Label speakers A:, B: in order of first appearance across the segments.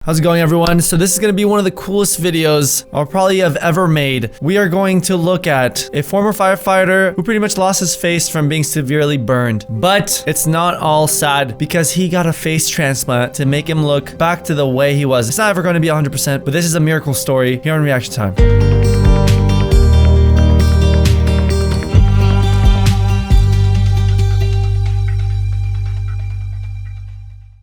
A: How's it going, everyone? So this is going to be one of the coolest videos I'll probably have ever made. We are going to look at a former firefighter who pretty much lost his face from being severely burned. But it's not all sad because he got a face transplant to make him look back to the way he was. It's not ever going to be 100%, but this is a miracle story here on Reaction Time.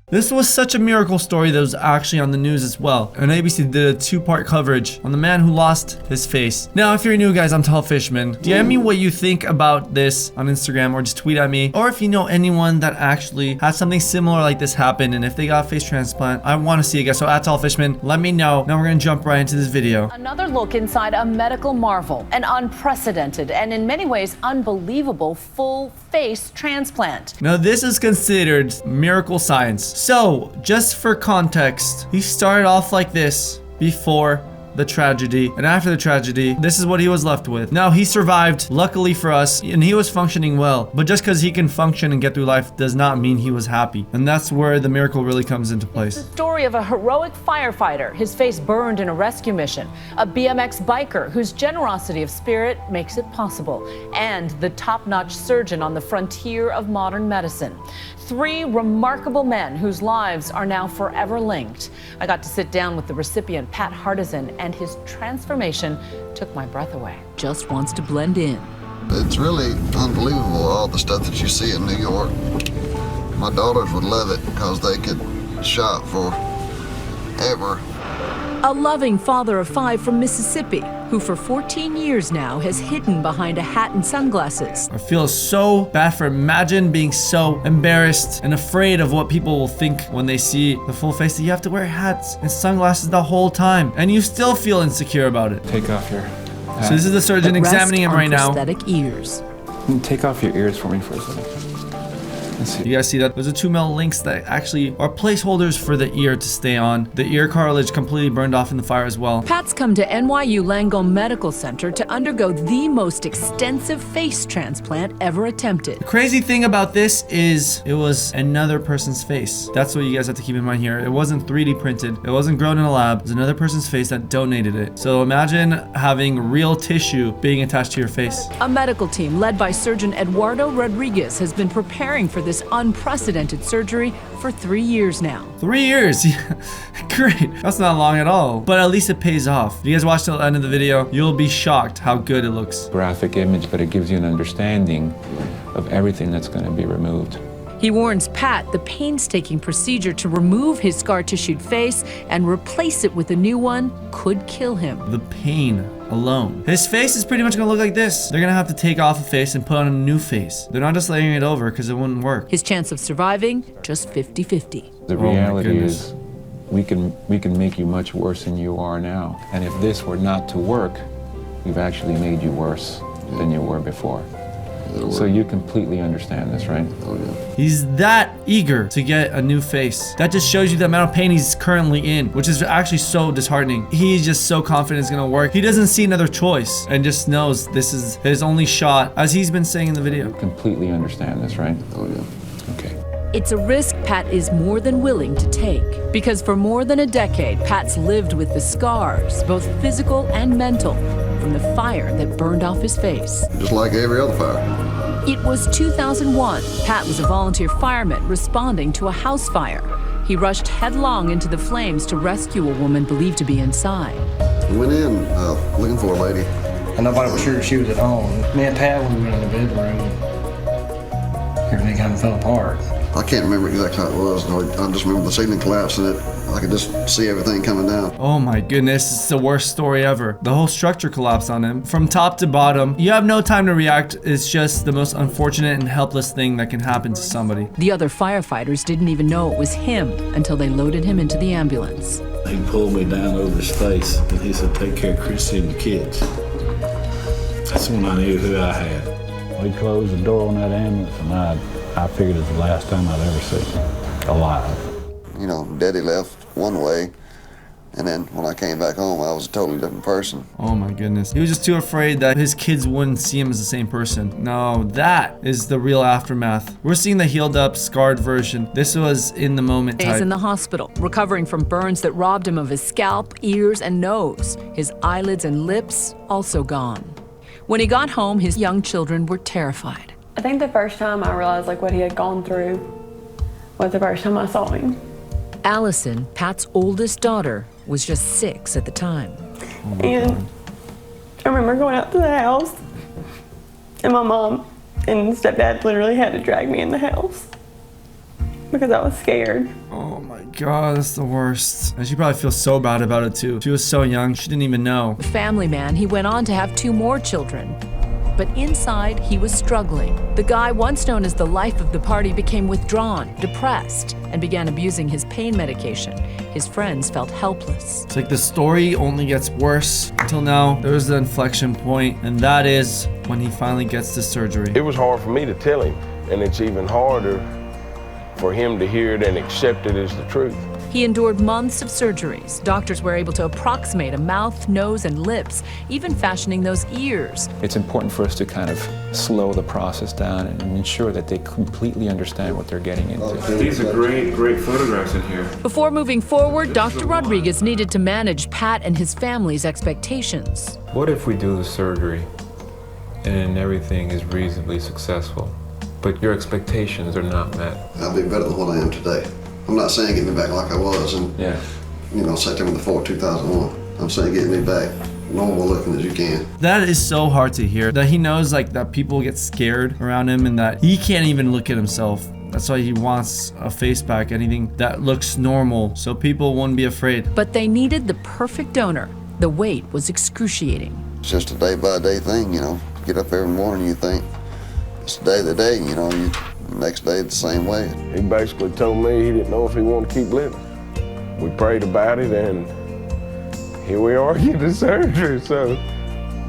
A: This was such a miracle story that was actually on the news as well. And ABC did a two-part coverage on the man who lost his face. Now, if you're new, guys, I'm Tall Fishman. DM me what you think about this on Instagram or just tweet at me. Or if you know anyone that actually had something similar like this happen and if they got a face transplant, I want to see it, guys. So at Tall Fishman, let me know. Now we're going to jump right into this video.
B: Another look inside a medical marvel, an unprecedented and in many ways unbelievable full face transplant.
A: Now, this is considered miracle science. So, just for context, he started off like this before the tragedy, and after the tragedy, this is what he was left with. Now, he survived, luckily for us, and he was functioning well. But just because he can function and get through life does not mean he was happy. And that's where the miracle really comes into place.
B: It's the story of a heroic firefighter, his face burned in a rescue mission, a BMX biker whose generosity of spirit makes it possible, and the top-notch surgeon on the frontier of modern medicine. Three remarkable men whose lives are now forever linked. I got to sit down with the recipient, Pat Hardison, and his transformation took my breath away. Just wants to blend in.
C: It's really unbelievable, all the stuff that you see in New York. My daughters would love it because they could shop forever.
B: A loving father of 5 from Mississippi, who for 14 years now has hidden behind a hat and sunglasses.
A: I feel so bad for imagine being so embarrassed and afraid of what people will think when they see the full face that you have to wear hats and sunglasses the whole time, and you still feel insecure about it.
D: Take off your hat.
A: So this is the surgeon examining him right now.
B: Prosthetic ears.
D: Take off your ears for me for a second. Let's see.
A: You guys see that? Those are 2 metal links that actually are placeholders for the ear to stay on. The ear cartilage completely burned off in the fire as well.
B: Pat's come to NYU Langone Medical Center to undergo the most extensive face transplant ever attempted.
A: The crazy thing about this is it was another person's face. That's what you guys have to keep in mind here. It wasn't 3D printed. It wasn't grown in a lab. It was another person's face that donated it. So imagine having real tissue being attached to your face.
B: A medical team led by surgeon Eduardo Rodriguez has been preparing for this unprecedented surgery for 3 years now.
A: 3 years? Great. That's not long at all. But at least it pays off. If you guys watch till the end of the video, you'll be shocked how good it looks.
D: Graphic image, but it gives you an understanding of everything that's going to be removed.
B: He warns Pat the painstaking procedure to remove his scar-tissued face and replace it with a new one could kill him.
A: The pain alone. His face is pretty much gonna look like this. They're gonna have to take off a face and put on a new face. They're not just layering it over because it wouldn't work.
B: His chance of surviving, just 50-50.
D: The reality is we can make you much worse than you are now. And if this were not to work, we've actually made you worse than you were before. So you completely understand this, right?
C: Oh, yeah.
A: He's that eager to get a new face. That just shows you the amount of pain he's currently in, which is actually so disheartening. He's just so confident it's gonna work. He doesn't see another choice and just knows this is his only shot, as he's been saying in the video.
D: Completely understand this, right?
C: Oh, yeah.
D: Okay.
B: It's a risk Pat is more than willing to take. Because for more than a decade, Pat's lived with the scars, both physical and mental, from the fire that burned off his face.
C: Just like every other fire.
B: It was 2001. Pat was a volunteer fireman responding to a house fire. He rushed headlong into the flames to rescue a woman believed to be inside.
C: We went in looking for a lady.
E: And nobody was sure she was at home. Me and Pat, we went in the bedroom. Everything kind of fell apart.
C: I can't remember exactly how it was. I just remember the ceiling collapsing. I could just see everything coming down.
A: Oh my goodness, it's the worst story ever. The whole structure collapsed on him. From top to bottom, you have no time to react. It's just the most unfortunate and helpless thing that can happen to somebody.
B: The other firefighters didn't even know it was him until they loaded him into the ambulance.
F: He pulled me down over his face and he said, "Take care of Chrissy and the kids." That's when I knew who I had.
G: We closed the door on that ambulance and I figured it was the last time I'd ever see him alive.
C: You know, Daddy left one way, And then when I came back home, I was a totally different person.
A: Oh my goodness. He was just too afraid that his kids wouldn't see him as the same person. No, that is the real aftermath. We're seeing the healed up, scarred version. This was in the moment type.
B: He's in the hospital, recovering from burns that robbed him of his scalp, ears, and nose. His eyelids and lips also gone. When he got home, his young children were terrified.
H: I think the first time I realized like what he had gone through was the first time I saw him.
B: Allison, Pat's oldest daughter, was just 6 at the time.
H: And I remember going out to the house, and my mom and stepdad literally had to drag me in the house because I was scared.
A: Oh my god, that's the worst. And she probably feels so bad about it too. She was so young, she didn't even know.
B: Family man, he went on to have 2 more children. But inside, he was struggling. The guy once known as the life of the party became withdrawn, depressed, and began abusing his pain medication. His friends felt helpless.
A: It's like the story only gets worse until now. There's the inflection point, and that is when he finally gets the surgery.
I: It was hard for me to tell him, and it's even harder for him to hear it and accept it as the truth.
B: He endured months of surgeries. Doctors were able to approximate a mouth, nose, and lips, even fashioning those ears.
D: It's important for us to kind of slow the process down and ensure that they completely understand what they're getting into.
F: These are great photographs in here.
B: Before moving forward, Dr. Rodriguez needed to manage Pat and his family's expectations.
D: What if we do the surgery and everything is reasonably successful, but your expectations are not met?
C: I'll be better than what I am today. I'm not saying get me back like I was and, September the 4th, 2001. I'm saying get me back normal looking as you can.
A: That is so hard to hear. That he knows like that people get scared around him and that he can't even look at himself. That's why he wants a face pack, anything that looks normal, so people won't be afraid.
B: But they needed the perfect donor. The wait was excruciating.
C: It's just a day-by-day thing, Get up every morning, you think, it's the day of the day, next day the same way.
I: He basically told me he didn't know if he wanted to keep living. We prayed about it, and here we are getting the surgery,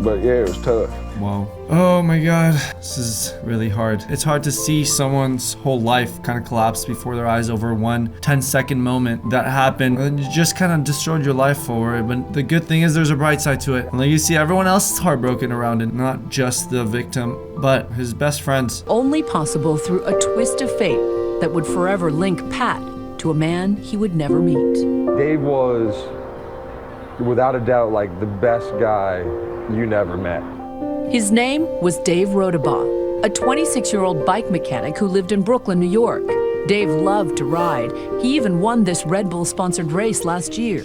I: but yeah, it was tough.
A: Wow. Oh my god, this is really hard. It's hard to see someone's whole life kind of collapse before their eyes over one 10-second moment that happened, and you just kind of destroyed your life for it. But the good thing is there's a bright side to it. And like you see, everyone else is heartbroken around it, not just the victim, but his best friends.
B: Only possible through a twist of fate that would forever link Pat to a man he would never meet.
J: Dave was, without a doubt, like the best guy you never met.
B: His name was Dave Rodabaugh, a 26-year-old bike mechanic who lived in Brooklyn, New York. Dave loved to ride. He even won this Red Bull-sponsored race last year.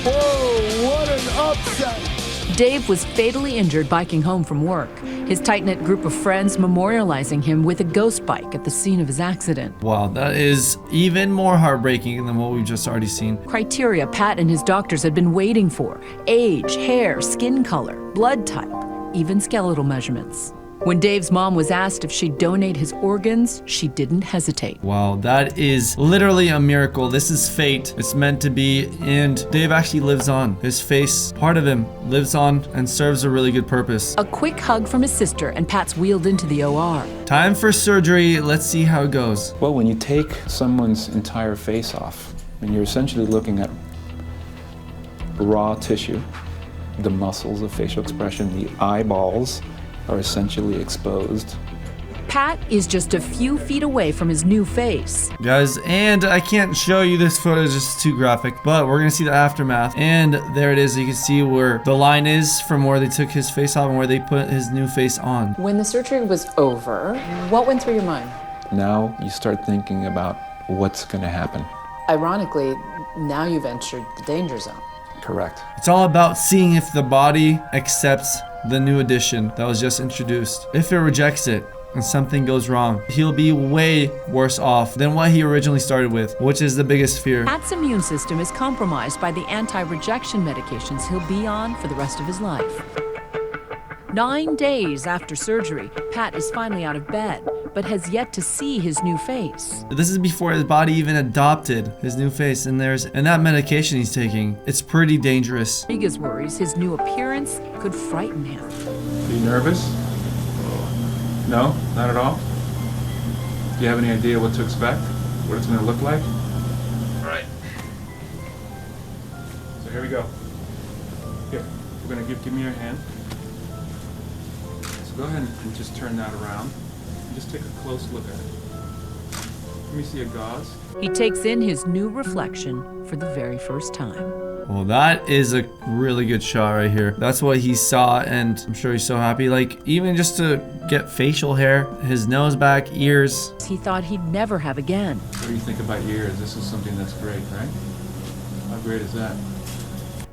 K: Whoa, what an upset!
B: Dave was fatally injured biking home from work. His tight-knit group of friends memorializing him with a ghost bike at the scene of his accident.
A: Wow, that is even more heartbreaking than what we've just already seen.
B: Criteria Pat and his doctors had been waiting for: age, hair, skin color, blood type, even skeletal measurements. When Dave's mom was asked if she'd donate his organs, she didn't hesitate.
A: Wow, that is literally a miracle. This is fate. It's meant to be, and Dave actually lives on. His face, part of him, lives on and serves a really good purpose.
B: A quick hug from his sister, and Pat's wheeled into the OR.
A: Time for surgery. Let's see how it goes.
D: Well, when you take someone's entire face off, and you're essentially looking at raw tissue, the muscles of facial expression, the eyeballs are essentially exposed.
B: Pat is just a few feet away from his new face.
A: Guys, and I can't show you this footage, it's too graphic, but we're gonna see the aftermath. And there it is, you can see where the line is from where they took his face off and where they put his new face on.
L: When the surgery was over, what went through your mind?
D: Now you start thinking about what's gonna happen.
L: Ironically, now you've entered the danger zone.
D: Correct.
A: It's all about seeing if the body accepts the new addition that was just introduced. If it rejects it and something goes wrong, he'll be way worse off than what he originally started with, which is the biggest fear.
B: Pat's immune system is compromised by the anti-rejection medications he'll be on for the rest of his life. 9 days after surgery, Pat is finally out of bed, but has yet to see his new face.
A: This is before his body even adopted his new face, and that medication he's taking, it's pretty dangerous.
B: Rodriguez worries his new appearance could frighten him.
D: Are you nervous? No, not at all? Do you have any idea what to expect? What it's gonna look like?
M: Right.
D: So here we go. Here, we're gonna give me your hand. So go ahead and just turn that around. And just take a close look at it. Let me see your gauze.
B: He takes in his new reflection for the very first time.
A: Well, that is a really good shot right here. That's what he saw, and I'm sure he's so happy. Like, even just to get facial hair, his nose back, ears.
B: He thought he'd never have again.
D: What do you think about ears? This is something that's great, right? How great is that?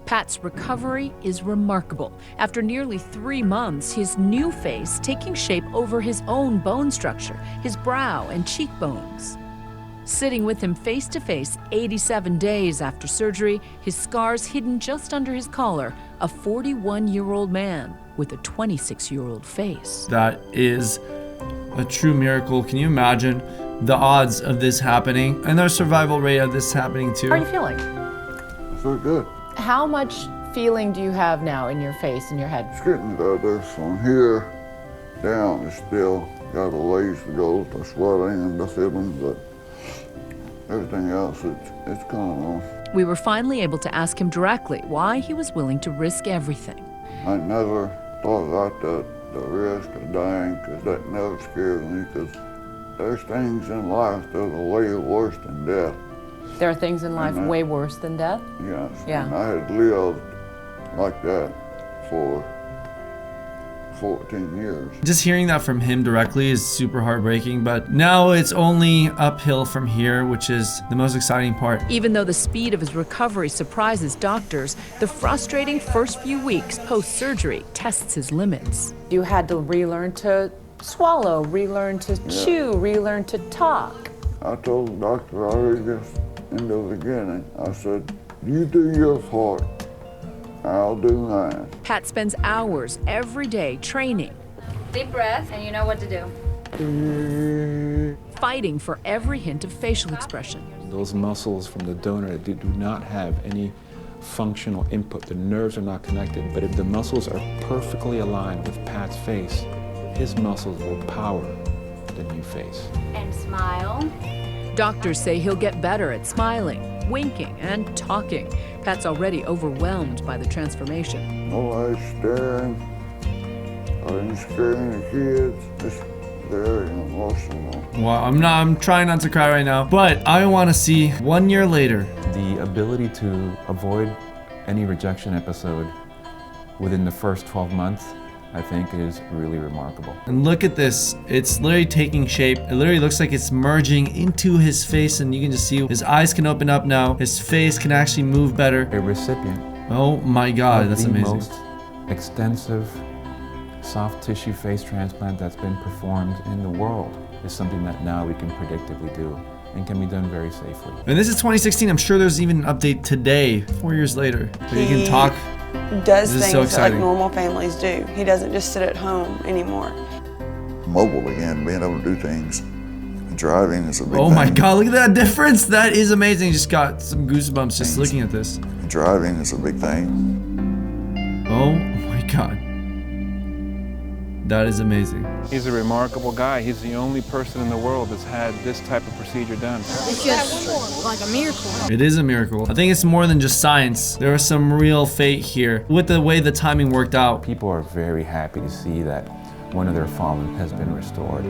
B: Pat's recovery is remarkable. After nearly 3 months, his new face taking shape over his own bone structure, his brow and cheekbones. Sitting with him face to face 87 days after surgery, his scars hidden just under his collar, a 41-year-old man with a 26-year-old face.
A: That is a true miracle. Can you imagine the odds of this happening and the survival rate of this happening too?
L: How are you feeling?
C: I feel good.
L: How much feeling do you have now in your face and your head?
C: It's getting better from here down. It's still got a ways to go. The swelling and the feeling, but everything else, it's coming on.
B: We were finally able to ask him directly why he was willing to risk everything.
C: I never thought about the risk of dying, because that never scared me, because there's things in life that are way worse than death.
L: There are things in life way worse than death?
C: Yes.
L: Yeah.
C: And I had lived like that for 14 years.
A: Just hearing that from him directly is super heartbreaking, but now it's only uphill from here, which is the most exciting part.
B: Even though the speed of his recovery surprises doctors, the frustrating first few weeks post-surgery tests his limits.
L: You had to relearn to swallow, relearn to chew, relearn to talk.
C: I told the doctor already just in the beginning, I said, you do your part, I'll do mine.
B: Pat spends hours every day training.
K: Deep breath, and you know what to do.
B: Fighting for every hint of facial expression.
D: Those muscles from the donor that do not have any functional input. The nerves are not connected, but if the muscles are perfectly aligned with Pat's face, his muscles will power the new face.
K: And smile.
B: Doctors say he'll get better at smiling, winking, and talking. Pat's already overwhelmed by the transformation.
C: Nobody's staring. I didn't scare any kids. It's very emotional.
A: Well, I'm trying not to cry right now, but I want to see 1 year later.
D: The ability to avoid any rejection episode within the first 12 months, I think, is really remarkable.
A: And look at this. It's literally taking shape. It literally looks like it's merging into his face, and you can just see his eyes can open up now. His face can actually move better.
D: A recipient.
A: Oh my God, that's amazing.
D: The most extensive soft tissue face transplant that's been performed in the world is something that now we can predictably do and can be done very safely.
A: And this is 2016. I'm sure there's even an update today, 4 years later. But he can talk.
H: Does
A: This is
H: things
A: so
H: that like
A: exciting.
H: normal families do. He doesn't just sit at home anymore.
C: Mobile again, being able to do things. Driving is a big thing.
A: Oh my God, look at that difference. That is amazing. Just got some goosebumps just looking at this.
C: Driving is a big thing.
A: Oh my God. That is amazing.
D: He's a remarkable guy. He's the only person in the world that's had this type of procedure done.
K: It's just like a miracle.
A: It is a miracle. I think it's more than just science. There was some real fate here with the way the timing worked out.
D: People are very happy to see that one of their fallen has been restored.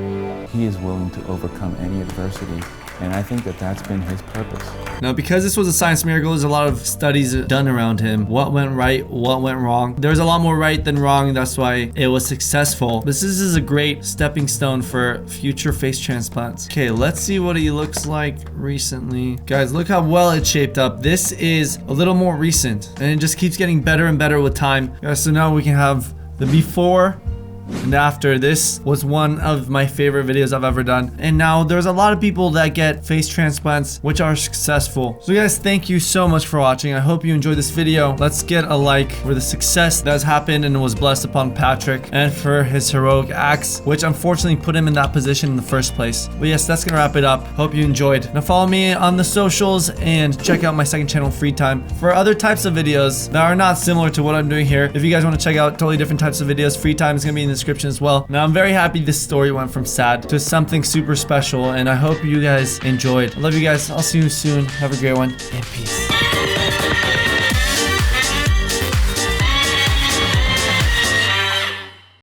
D: He is willing to overcome any adversity, and I think that that's been his purpose.
A: Now, because this was a science miracle, there's a lot of studies done around him. What went right, what went wrong. There's a lot more right than wrong. That's why it was successful. This is a great stepping stone for future face transplants. Okay, let's see what he looks like recently. Guys, look how well it's shaped up. This is a little more recent, and it just keeps getting better and better with time. Guys, so now we can have the before and after. This was one of my favorite videos I've ever done. And now there's a lot of people that get face transplants which are successful. So guys, thank you so much for watching. I hope you enjoyed this video. Let's get a like for the success that has happened and was blessed upon Patrick, and for his heroic acts, which unfortunately put him in that position in the first place. But yes, that's gonna wrap it up. Hope you enjoyed. Now follow me on the socials and check out my second channel, Free Time, for other types of videos that are not similar to what I'm doing here. If you guys want to check out totally different types of videos, Free Time is gonna be in the description as well. Now I'm very happy this story went from sad to something super special, and I hope you guys enjoyed. I love you guys. I'll see you soon. Have a great one, and peace.